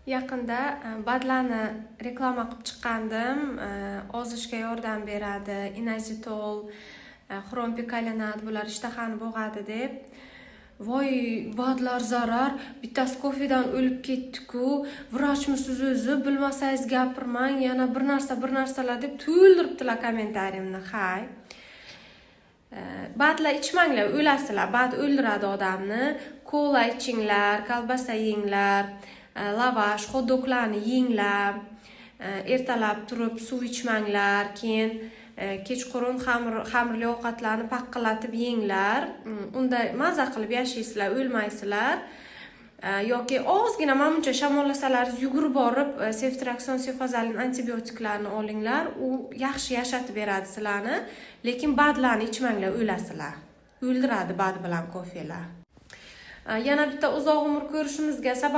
Yaqinda badlani reklama qilib chiqqandim. Ozishga yordam beradi, inazitol, xrompikalinat bular ishtahani bo'g'adi deb. Voy, badlar zarar, bittasi kofedan o'lib ketdi-ku, vrachmisiz o'zi, bilmasangiz gapirmang, yana bir narsalar deb to'ldiribdilar kommentariyimni. Hay. Badlar ichmanglar, o'lasizlar. Bad o'ldiradi odamni. Kola ichinglar, kolbasa yenglar, lavash, hot-doglarni yenglar. Ertalab turib suv ichmanglar, keyin kechqurun xamirli ovqatlarni paqqalatib yenglar. Unda maza qilib yashaysizlar, o'lmaysizlar. Yoki ozgina menimcha shamollasangiz yugurib borib ceftriakson, cefazolin antibiotiklarni olinglar. U yaxshi yashatib beradi sizlarni, lekin badlarni ichmanglar, o'lasizlar. O'ldiradi bad bilan kofelar. Yana bitta uzoq umr ko'rishimizga sabab